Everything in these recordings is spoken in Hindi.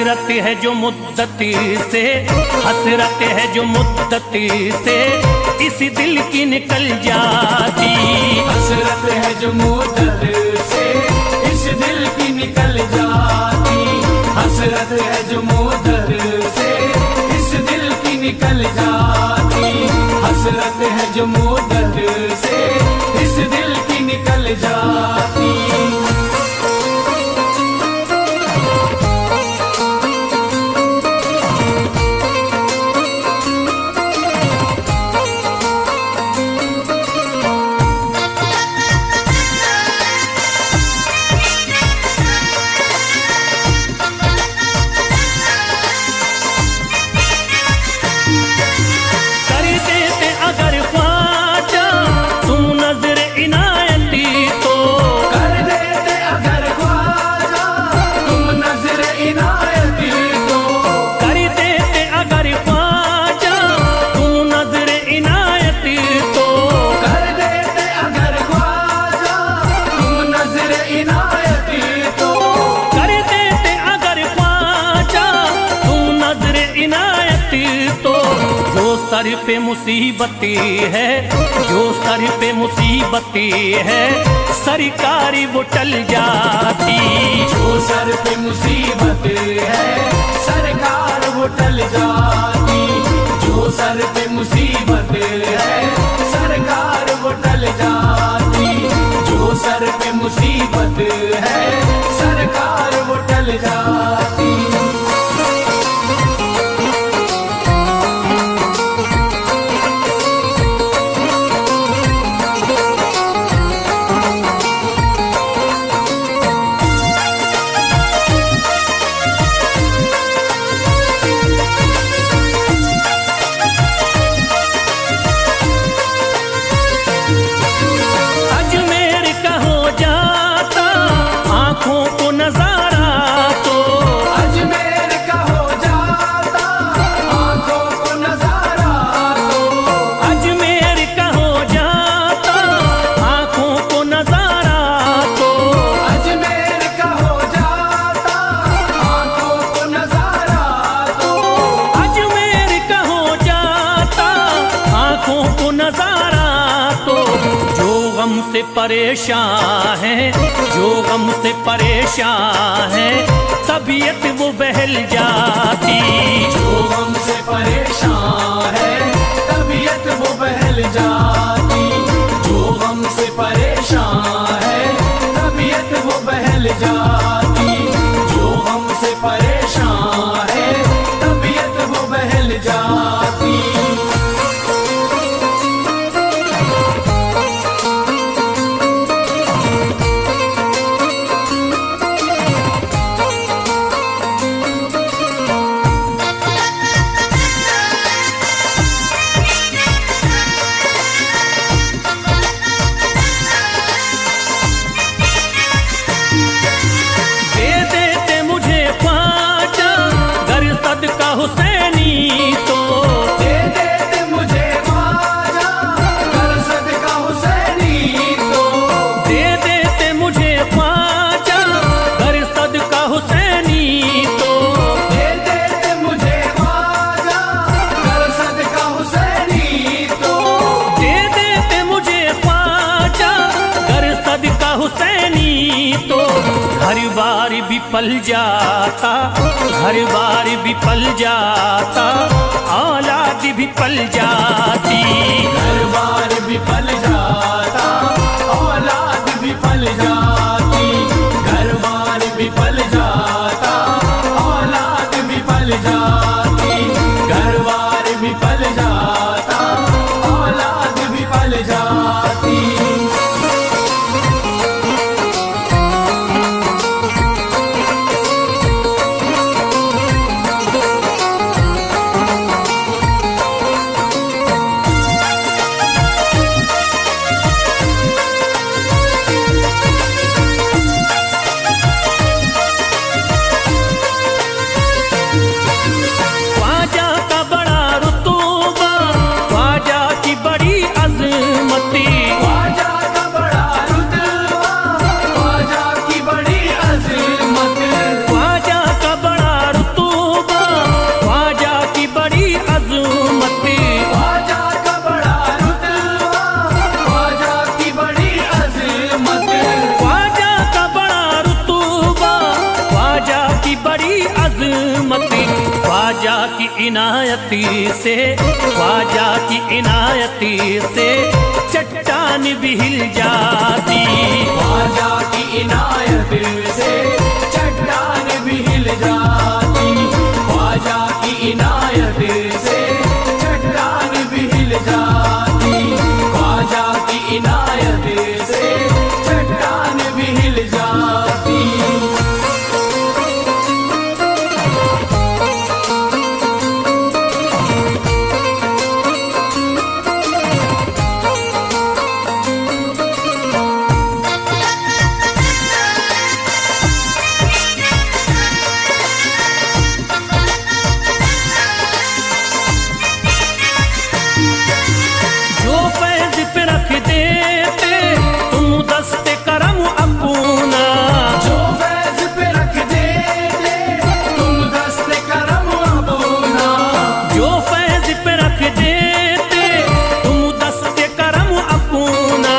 हसरत है जो मुद्दती से, हसरत है जो मुद्दती से इस दिल की निकल जाती। हसरत है जो मुद्दत से इस दिल की निकल जाती। हसरत है जो मुद्दत से इस दिल की निकल जाती। हसरत है जो मुद्दत से इस दिल की निकल जाती। सर पे मुसीबती है, जो सर पे मुसीबती है सरकारी वो टल जाती। जो सर पे मुसीबत है सरकार वो टल जाती। जो सर पे मुसीबत है सरकार वो टल जाती। जो सर पे मुसीबत है सरकार वो टल जाती। से परेशान है, जो गम से परेशान है तबीयत वो बहल जाती। जो गम से परेशान है तबीयत वो बहल जाती। जो गम से परेशान है तबीयत वो बहल जाती। जो गम से परेशान है तबीयत वो बहल जाती। हुसैनी तो दे देते मुझे ख्वाजा कर सदका हुसैनी तो। दे देते मुझे ख्वाजा कर सदका हुसैनी तो। दे देते मुझे ख्वाजा कर सदका हुसैनी तो। दे देते मुझे ख्वाजा कर सदका हुसैनी तो। हर बार भी पल जाता, हर बार भी पल जाता, औलाद भी पल जाती। हर बार भी पल जाता औलाद भी पल जाती। हर बार भी पल जाता औलाद भी पल जाती। हर बार भी पल जाता औलाद भी पल जाती। ख्वाजा का बड़ा रुतबा, ख्वाजा की बड़ी अजमती। इनायती से, ख्वाजा की इनायती से चट्टान भी हिल जाती। ख्वाजा की इनायत से चट्टान भी हिल जाती। ख्वाजा की इनायत से चट्टान भी हिल जाती। ख्वाजा की इनायत से चट्टान भी हिल जाती। जो फैज पे रख देते तुम दस्ते करम अपना, जो फैज पे रख देते तुम दस्ते करम अपना। जो फैज पे रख देते तुम दस्ते करम अपना।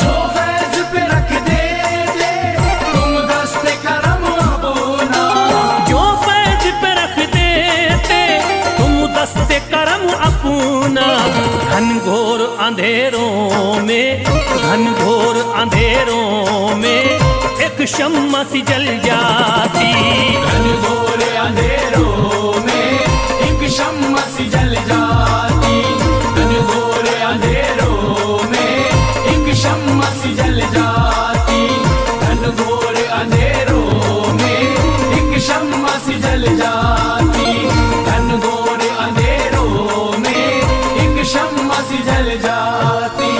जो फैज पे रख देते तुम दस्ते करम अपना। जो फैज पे रख देते तुम दस्ते करम अपना। घनघोर अंधेरों में, घनघोर अंधेरों में एक शम्मा सी जल जाती। घनघोर अंधेरों में एक शम्मा सी जल जाती। घनघोर अंधेरों में एक शम्मा सी जल जाती। घनघोर अंधेरों में एक शम्मा सी जल जाती। घनघोर अंधेरों में एक शम्मा सी जल जाती।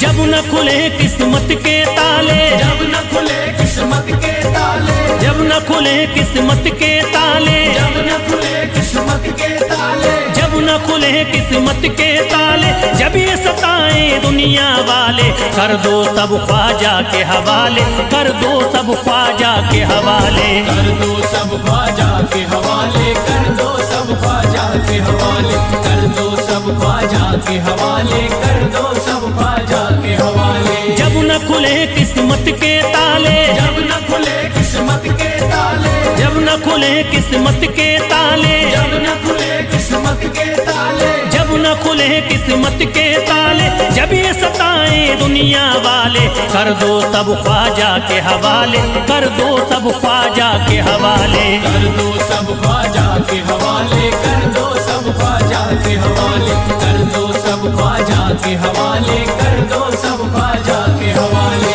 जब न खुले किस्मत के ताले, जब न खुले किस्मत के ताले, जब न खुले किस्मत के ताले, जब न खुले किस्मत के ताले, जब न खुले किस्मत के ताले, जब ये सताएं दुनिया वाले, कर दो सब ख्वाजा के हवाले, कर दो सब ख्वाजा के हवाले। कर दो सब ख्वाजा के हवाले, कर दो सब ख्वाजा के हवाले, कर दो सब ख्वाजा के हवाले, कर दो सब ख्वाजा के हवाले। जब न खुले किस्मत के ताले, जब न खुले किस्मत के ताले, जब न खुले किस्मत के ताले, जब न खुले किस्मत के ताले, जब न खुले किस्मत के ताले, जब ये सताएं दुनिया वाले, कर दो सब ख्वाजा के हवाले, कर दो सब ख्वाजा के हवाले। कर दो सब ख्वाजा के हवाले, कर दो सब ख्वाजा के हवाले, कर दो सब ख्वाजा के हवाले, कर दो सब ख्वाजा के हवाले।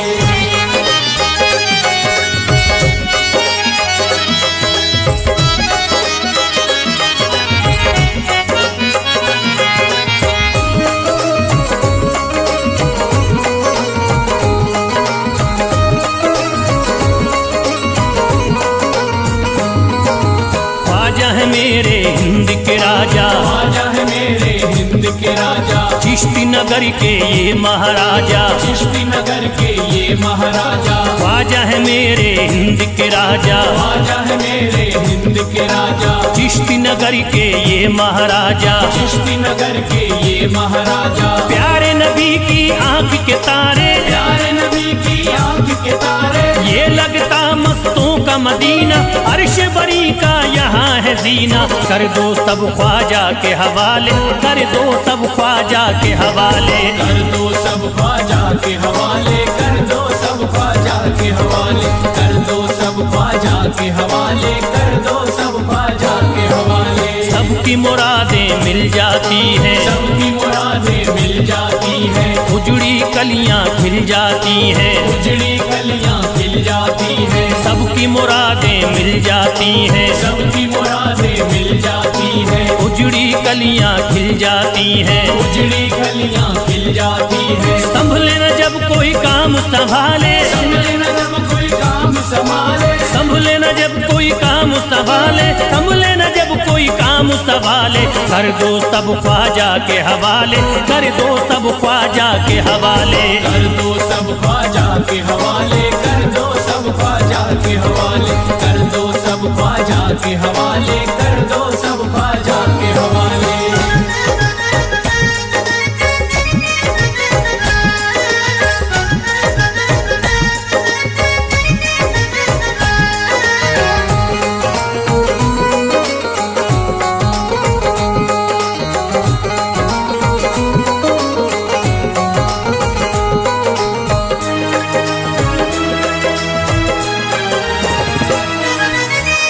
ख्वाजा है मेरे हिंद के राजा, ख्वाजा है मेरे हिंद के राजा, चिश्ती नगर के ये महाराजा, चिश्ती नगर के ये महाराजा। ख्वाजा है मेरे हिंद के राजा, ख्वाजा है मेरे हिंद के राजा, चिश्ती नगर के ये महाराजा। चिश्ती नगर के ये महाराजा। प्यारे नबी की आंख के तारे, प्यारे नबी की आंख के तारे, ये लगता मस्तों का मदीना, अर्श बरी का यहाँ है जीना। कर दो सब ख्वाजा के हवाले, कर दो सब ख्वाजा के हवाले। कर दो सब ख्वाजा के हवाले, कर दो सब ख्वाजा के हवाले, कर दो सब ख्वाजा के हवाले, कर दो सब ख्वाजा के हवाले। सबकी मुरादें मिल जाती हैं, सबकी मुरादें मिल जाती हैं, उजड़ी कलियां खिल जाती हैं, उजड़ी कलियां खिल जाती हैं। सबकी मुरादें मिल जाती हैं, सबकी मुरादें मिल जाती हैं, उजड़ी कलियां खिल जाती हैं, उजड़ी कलियां खिल जाती हैं। संभले न जब कोई काम संभाले, संभले न जब कोई काम काम संभाले, संभले न जब कोई काम संभाले, संभले न जब कोई काम संभाले, कर दो सब ख्वाजा के हवाले, कर दो सब ख्वाजा के हवाले। कर दो सब ख्वाजा के हवाले, कर दो सब ख्वाजा के हवाले, कर दो सब ख्वाजा के हवाले, कर दो सब ख्वाजा के हवाले।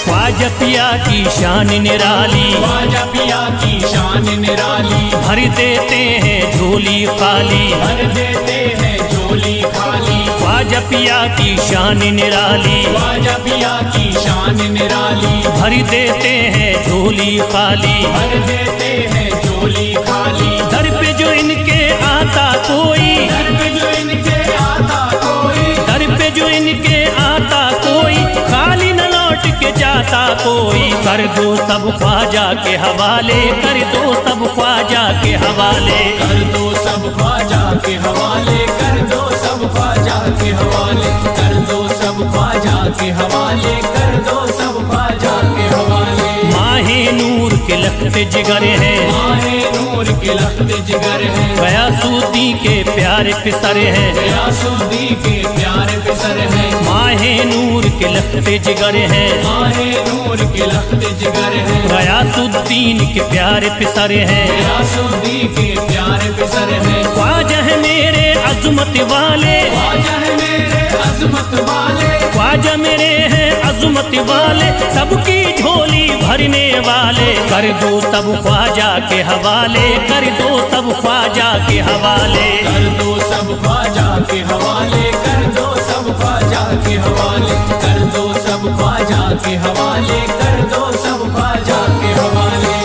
ख्वाजा पिया की शान निराली, ख्वाजा पिया की शान निराली, भर देते हैं झोली खाली, भर देते हैं झोली खाली। ख्वाजा पिया की शान निराली, ख्वाजा पिया की शान निराली, भर देते हैं झोली खाली, भर देते हैं झोली खाली। दर पे जो इनके आता कोई, दर पे जो इनके आता कोई, दर पे जो इनके आता कोई, खाली न लौट के जाता कोई। कर दो सब ख्वाजा के हवाले, कर दो सब ख्वाजा के हवाले। कर दो सब ख्वाजा के हवाले, कर दो सब ख्वाजा के हवाले, कर दो सब ख्वाजा के हवाले, कर दो सब ख्वाजा के हवाले। माहे नूर के लखते जिगर हैं, माहे नूर के लखते जिगर हैं, गयासुद्दीन के प्यारे पिसर हैं, गयासुद्दीन के प्यारे पिसर हैं। माहे नूर के लखते जिगर हैं, माहे नूर के लखते जिगर हैं, गयासुद्दीन के प्यारे पिसर हैं। गयासुद्दीन के प्यारे पिसर हैं। ख्वाजा है मेरे अज़मत वाले, ख्वाजा है मेरे अज़मत वाले, ख्वाजा मेरे हैं अज़मत वाले, सबकी झोली भरने वाले। कर दो सब ख्वाजा के हवाले, कर दो सब ख्वाजा के हवाले। कर दो सब ख्वाजा के हवाले, कर दो सब ख्वाजा के हवाले, कर दो सब ख्वाजा के हवाले, कर दो सब ख्वाजा के हवाले।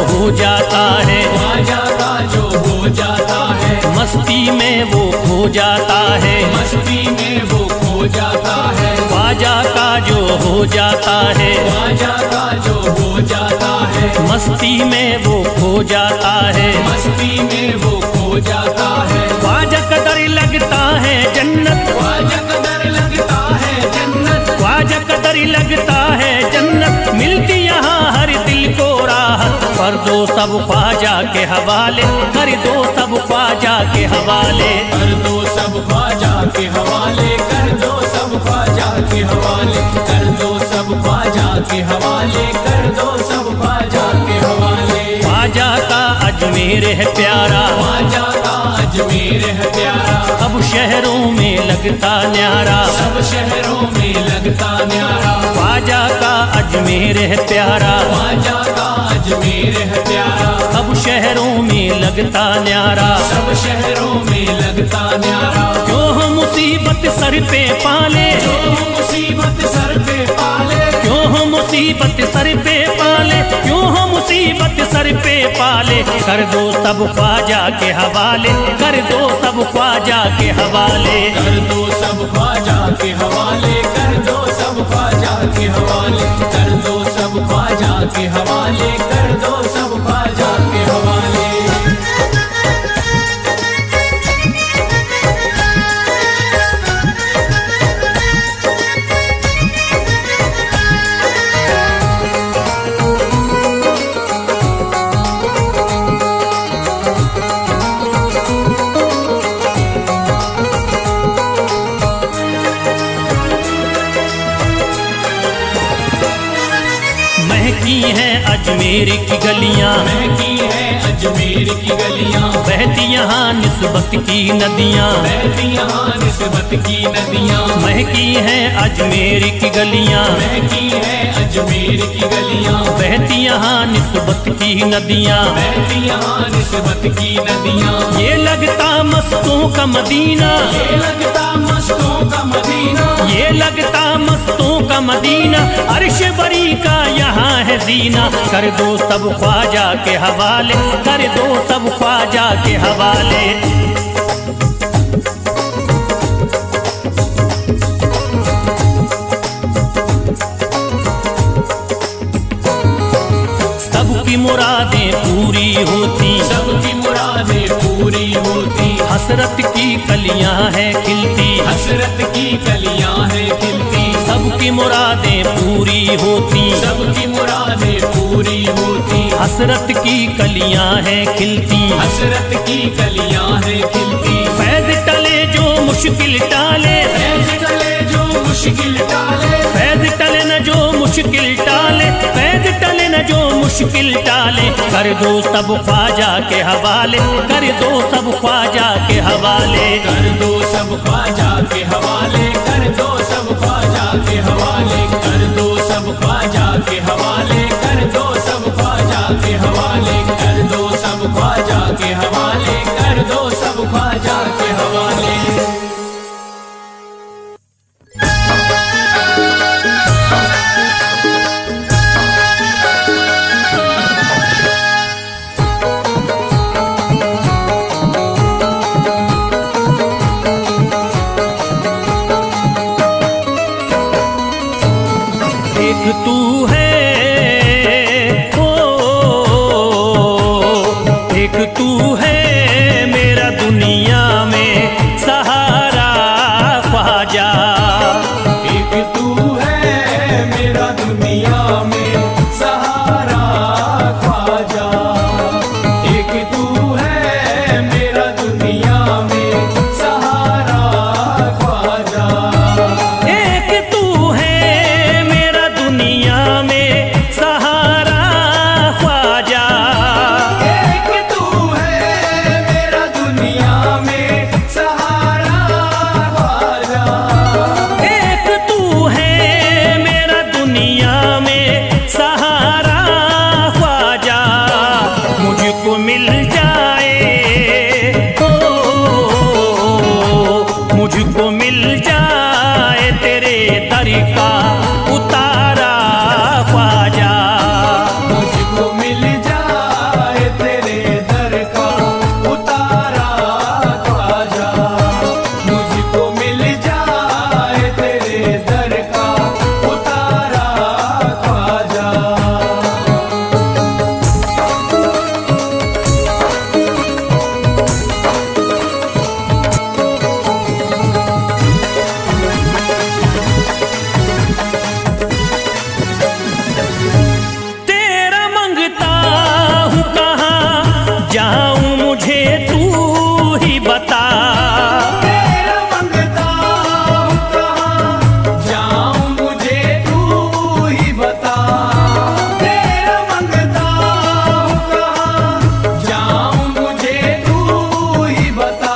हो जाता है, ख्वाजा का जो हो जाता है, मस्ती में वो खो जाता है, मस्ती में वो खो जाता है। ख्वाजा का जो हो जाता है, ख्वाजा का जो हो जाता है, मस्ती में वो खो जाता है, मस्ती में वो खो जाता है। ख्वाजा कदर लगता है जन्नत, ख्वाजा कदर लगता है जन्नत, ख्वाजा कदर लगता है जन्नत, मिलती यहाँ हर दिल को राहत। कर दो सब ख्वाजा के हवाले, कर दो सब ख्वाजा के हवाले। कर दो सब ख्वाजा के हवाले, कर दो सब ख्वाजा के हवाले, कर दो सब ख्वाजा के हवाले, कर दो सब ख्वाजा के हवाले। ख्वाजा का अजमेर है प्यारा, ख्वाजा का अजमेर है प्यारा, सब शहरों में लगता न्यारा, सब शहरों में लगता न्यारा। ख्वाजा का अजमेर है प्यारा, ख्वाजा का अजमेर है प्यारा, सब शहरों में लगता न्यारा, सब शहरों में लगता न्यारा। क्यों हम मुसीबत सर पे पाले, जो मुसीबत सर पे पाले, क्यों हम मुसीबत सर पे पाले, क्यों हम मुसीबत सर पे पाले। कर दो सब ख्वाजा के हवाले, कर दो सब ख्वाजा के हवाले। कर दो सब ख्वाजा के हवाले, कर दो सब ख्वाजा के हवाले, कर दो सब ख्वाजा के हवाले, कर दो सब ख्वाजा के हवाले। महकी हैं अजमेर की गलियां, महकी है अजमेर की गलियां, बह बहती यहाँ निस्बत की नदियाँ, बहती यहाँ निस्बत की नदियाँ, महकी हैं अजमेर की गलियाँ, महकी है अजमेर की गलियाँ, बहती यहाँ निस्बत की नदियाँ, बहती यहाँ निस्बत की नदियाँ। ये लगता मस्तों का मदीना, ये लगता मस्तों का मदीना, ये लगता मस्तों का मदीना, अर्श बरी का यहाँ है जीना। कर दो सब ख्वाजा के हवाले, कर दो सब ख्वाजा के हवाले। सबकी मुरादें पूरी होती, सबकी मुरादें पूरी होती, हसरत की कलियां हैं खिलती, हसरत की कलियां हैं खिलती, सबकी मुरादें पूरी होती, सबकी मुरादें पूरी होती, हसरत की कलियां हैं खिलती, हसरत की कलियां हैं खिलती। फैज टले जो मुश्किल टाले, फैज टले जो मुश्किल टाले, फैज टले न जो मुश्किल टाले, फैज टले न जो मुश्किल टाले। कर दो सब ख्वाजा के हवाले, कर दो सब ख्वाजा के हवाले। कर दो सब ख्वाजा के हवाले, कर दो सब ख्वाजा के हवाले, कर दो सब ख्वाजा के हवाले, कर दो सब ख्वाजा के हवाले, कर दो सब ख्वाजा के हवाले, कर दो सब ख्वाजा के हवाले। एक तू है ओ, एक तू है मेरा दुनिया में सहारा ख्वाजा, एक तू है मेरा दुनिया में सहारा ख्वाजा, एक तू है मेरा दुनिया में सहारा ख्वाजा, एक तू है मेरा दुनिया में सहारा ख्वाजा, एक तू है मेरा दुनिया में सहारा ख्वाजा, एक तू है मेरा दुनिया में सहारा ख्वाजा। मुझको मिल जाए ओ, मुझको मिल जाए तेरे दर का उतारा ख्वाजा, मुझको मिल जाए तेरे दर का उतारा ख्वाजा, मुझको मिल जाए तेरे दर का उतारा ख्वाजा। तेरा मंगता हूँ कहाँ जाऊँ मुझे तू ही बता, तेरा मंगता हूँ कहाँ जाऊँ मुझे तू ही बता, तेरा मंगता हूँ कहाँ जाऊँ मुझे तू ही बता,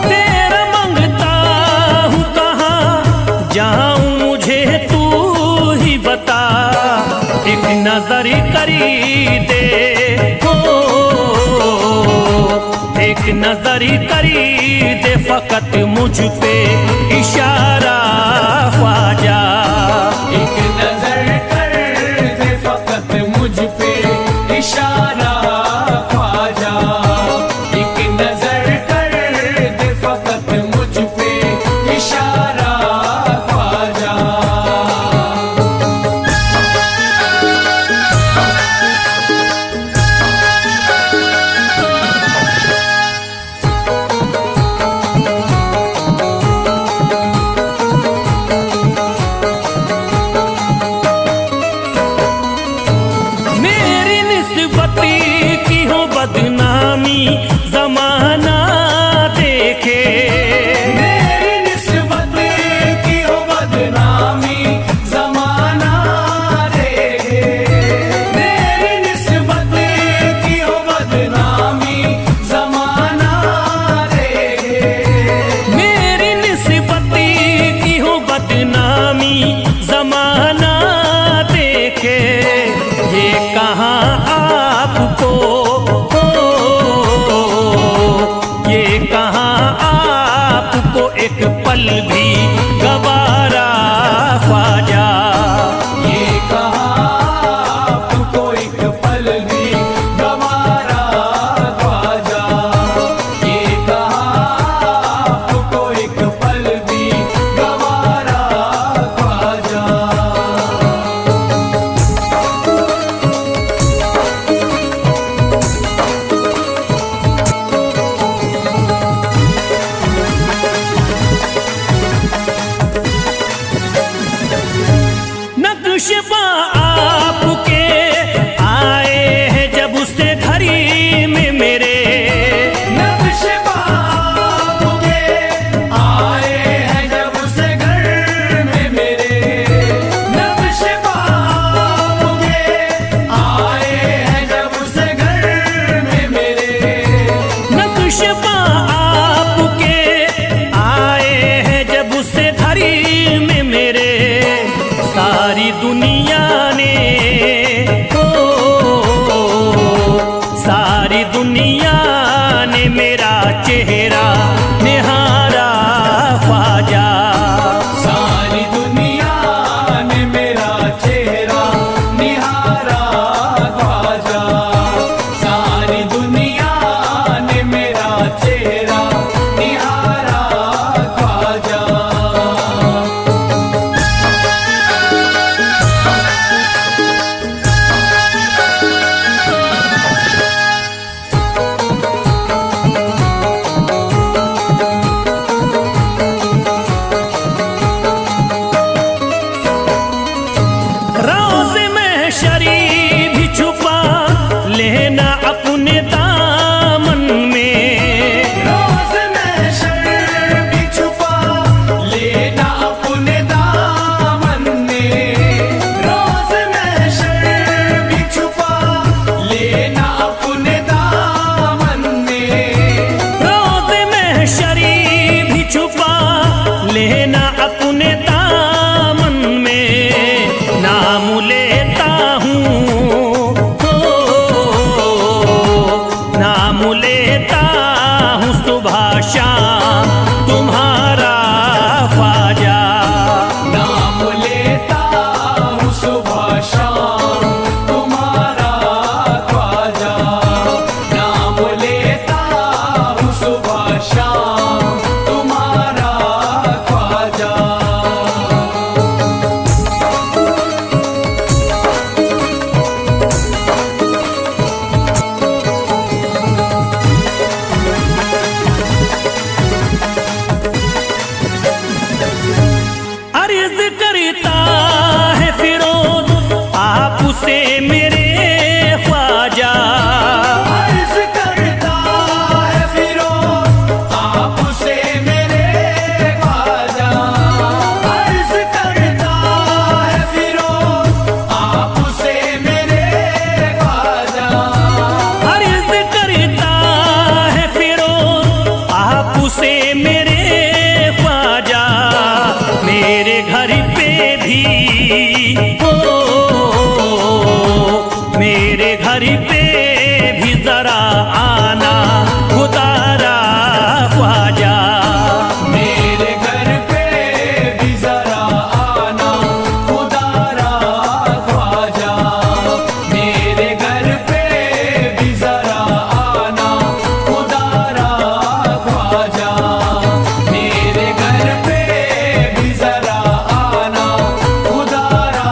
तेरा मंगता हूँ कहाँ जाऊँ मुझे तू ही बता। एक नजर करी दे हो, एक नजर करी दे फकत मुझ पे इशारा ख्वाजा, एक नजर कर दे फकत मुझ पे इशारा ख्वाजा, एक नजर कर दे फकत मुझ पे इशारा ख्वाजा। में मेरे नक्शे बाप के आए हैं जब से घर में मेरे, नक्शे बाप के आए हैं जब से घर में मेरे, नक्श आपके आए हैं जब से घरी में मेरे। सारी दुनिया ने सारी दुनिया ने मेरा चेहरा निहारा ख्वाजा। सारी दुनिया ने मेरा चेहरा निहारा ख्वाजा, सारी दुनिया ने मेरा चेहरा निहारा ख्वाजा। रोज़ महशरी भी छुपा लेना अपने दामन में। रोज़ महशर भी छुपा लेना अपने दामन में, रोज़ महशर भी छुपा लेना अपने दामन में, रोज़ महशरी भी छुपा लेना अपने दामन में। नाम लेता हूँ नाम लेता हूँ सुबह शाम तुम्हारा ख्वाजा। नाम लेता हूँ सुबह शाम तुम्हारा ख्वाजा, नाम लेता हूँ सुबह शाम तुम्हारा ख्वाजा। अर्ज करता है फिरोज आपसे मेरे ख्वाजा। अर्ज करता है फिरोज आपसे मेरे ख्वाजा, अर्ज करता है फिरोज आपसे मेरे ख्वाजा, अर्ज करता है फिरोज आपसे मेरे ख्वाजा। मेरे घर पे भी मेरे घर पे भी जरा आना खुदारा ख्वाजा। मेरे घर पे भी जरा आना खुदारा ख्वाजा, मेरे घर पे भी जरा आना खुदारा ख्वाजा, मेरे घर पे भी जरा आना खुदारा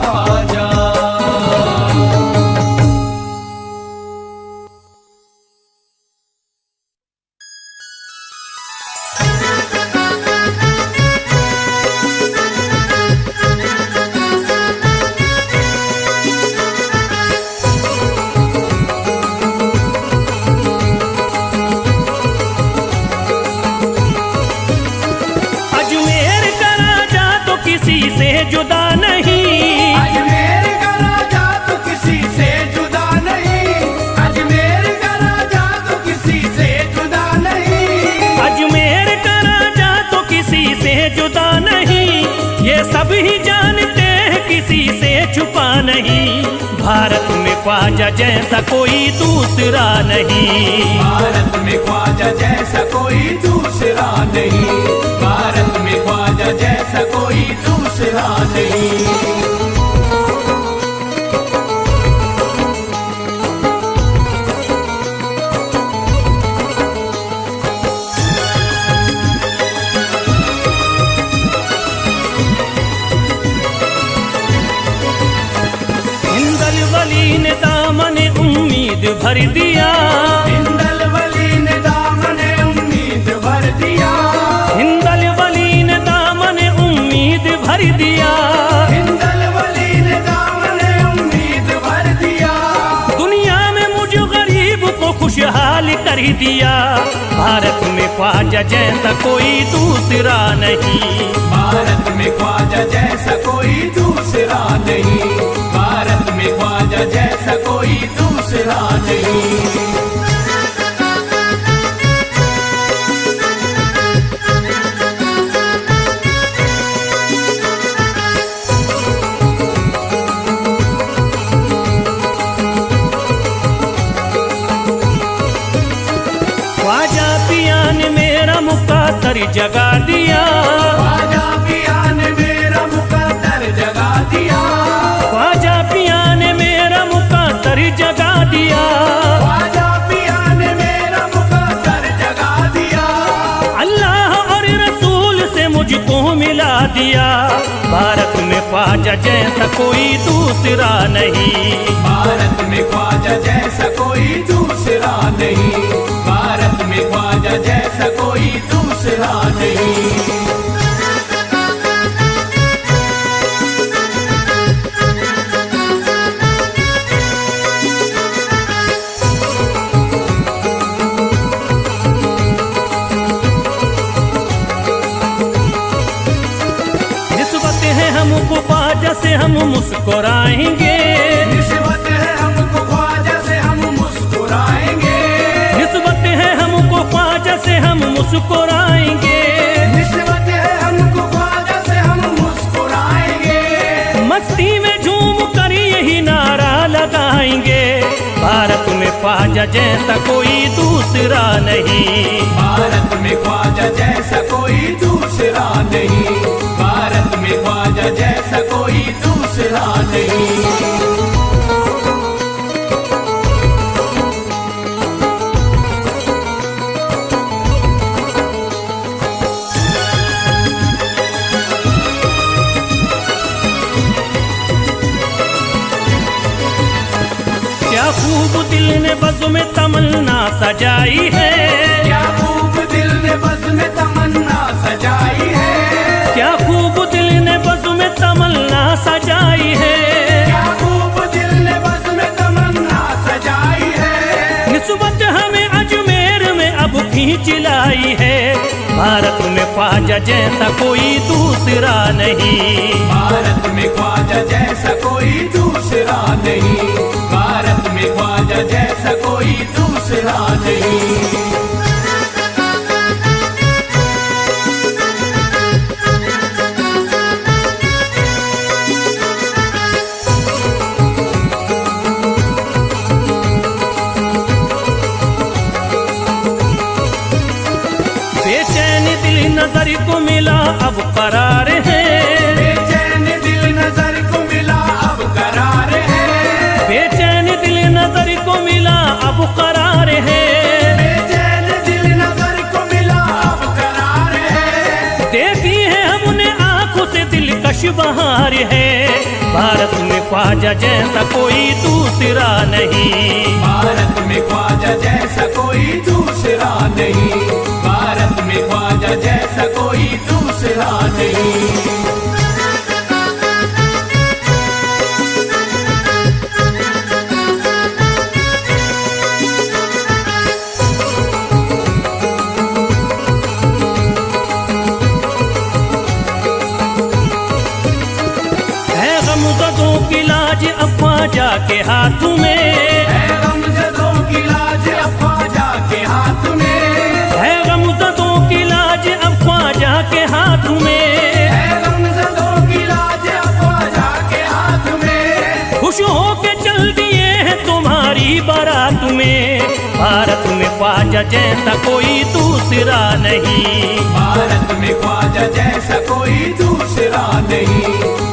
ख्वाजा। अजमेर का राजा तो किसी से जुदा नहीं, अजमेर का राजा तो किसी से जुदा नहीं, अजमेर का राजा तो किसी से जुदा नहीं, अजमेर का राजा तो किसी से जुदा नहीं। ये सब ही जानते हैं किसी से छुपा नहीं। भारत में ख्वाजा जैसा कोई दूसरा नहीं। भारत में ख्वाजा जैसा कोई दूसरा नहीं, भारत में ख्वाजा जैसा कोई दूसरा नहीं। हिंदल वली ने दामन उम्मीद भर दिया, हिंदल वली ने दामन उम्मीद भर दिया, हिंदल वली ने दामन उम्मीद भर दिया, हिंदल वली ने दामन उम्मीद भर दिया। दुनिया में मुझ गरीब खुशहाल कर दिया। भारत में ख्वाजा जैसा कोई दूसरा नहीं, भारत में ख्वाजा जैसा कोई दूसरा नहीं, भारत में ख्वाजा जैसा कोई दूसरा नहीं। ख्वाजा पिया ने मेरा मुकद्दर जगा दिया, ख्वाजा पिया ने मेरा मुकद्दर जगा दिया, ख्वाजा पिया ने मेरा मुकद्दर जगा दिया, ख्वाजा पिया ने मेरा मुकद्दर जगा दिया। अल्लाह और रसूल से मुझको मिला दिया। भारत में ख्वाजा जैसा कोई दूसरा नहीं, भारत में ख्वाजा जैसा कोई दूसरा नहीं, भारत में ख्वाजा जैसा कोई दूसरा नहीं। निस्बत है हमको ख्वाजा से हम मुस्कुराएंगे, निस्बत है हमको ख्वाजा से हम मुस्कुराएंगे, निस्बत है हमको ख्वाजा से हम मुस्कुराएंगे, निस्बत है हमको ख्वाजा से हम मुस्कुराएंगे। मस्ती में झूम कर यही नारा लगाएंगे। भारत में ख्वाजा जैसा कोई दूसरा नहीं, भारत में ख्वाजा जैसा कोई दूसरा नहीं, भारत में ख्वाजा जैसा कोई दूसरा नहीं। क्या खूब दिल ने बज़्म में तमन्ना सजाई है, क्या खूब दिल ने बज़्म में तमन्ना सजाई है, क्या खूब दिल ने बज़्म में तमन्ना सजाई है, क्या खूब दिल ने बज़्म में तमन्ना सजाई है। निस्बत हमें अजमेर में अब खींच लाई है। भारत में ख्वाजा जैसा कोई दूसरा नहीं, भारत में ख्वाजा जैसा कोई दूसरा नहीं, भारत में ख्वाजा जैसा कोई दूसरा नहीं। बेचैन दिल नजर को मिला अब करार है, बेचैन दिल नजर को मिला अब करार है, बेचैन दिल नजर को मिला अब करार है, बेचैन दिल नजर को मिला अब करार है। देखी है हमने आंखों से दिलकश बहार है। भारत में ख्वाजा जैसा कोई दूसरा नहीं, भारत में ख्वाजा जैसा कोई दूसरा नहीं, भारत में ख्वाजा जैसा कोई दूसरा नहीं। है गमज़दों की लाज अब ख्वाजा के हाथ में, है गमज़दों की लाज अब ख्वाजा के हाथ में, है गमज़दों की लाज अब ख्वाजा के हाथ में, है गमज़दों की लाज अब ख्वाजा के हाथ में। खुश होके चल दिए हैं तुम्हारी बारात में। भारत में ख्वाजा जैसा कोई दूसरा नहीं, भारत में ख्वाजा जैसा कोई दूसरा नहीं,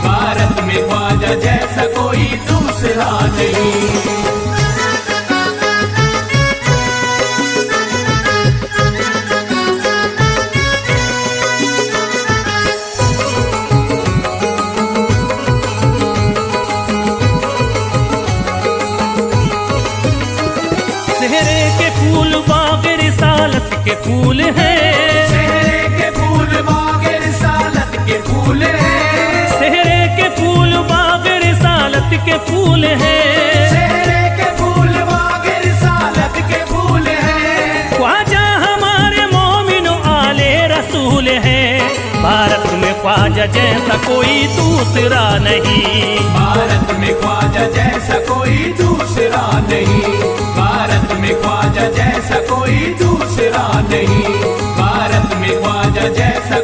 भारत में ख्वाजा जैसा कोई दूसरा नहीं। सेहरे के फूल बाग रिसालत के फूल हैं, सेहरे के फूल बाग रिसालत के फूल हैं, सेहरे के फूल बाग रिसालत के फूल हैं, सेहरे के फूल बाग रिसालत के फूल ख्वाजा जैसा कोई दूसरा नहीं। भारत में ख्वाजा जैसा कोई दूसरा नहीं, भारत में ख्वाजा जैसा कोई दूसरा नहीं, भारत में ख्वाजा जैसा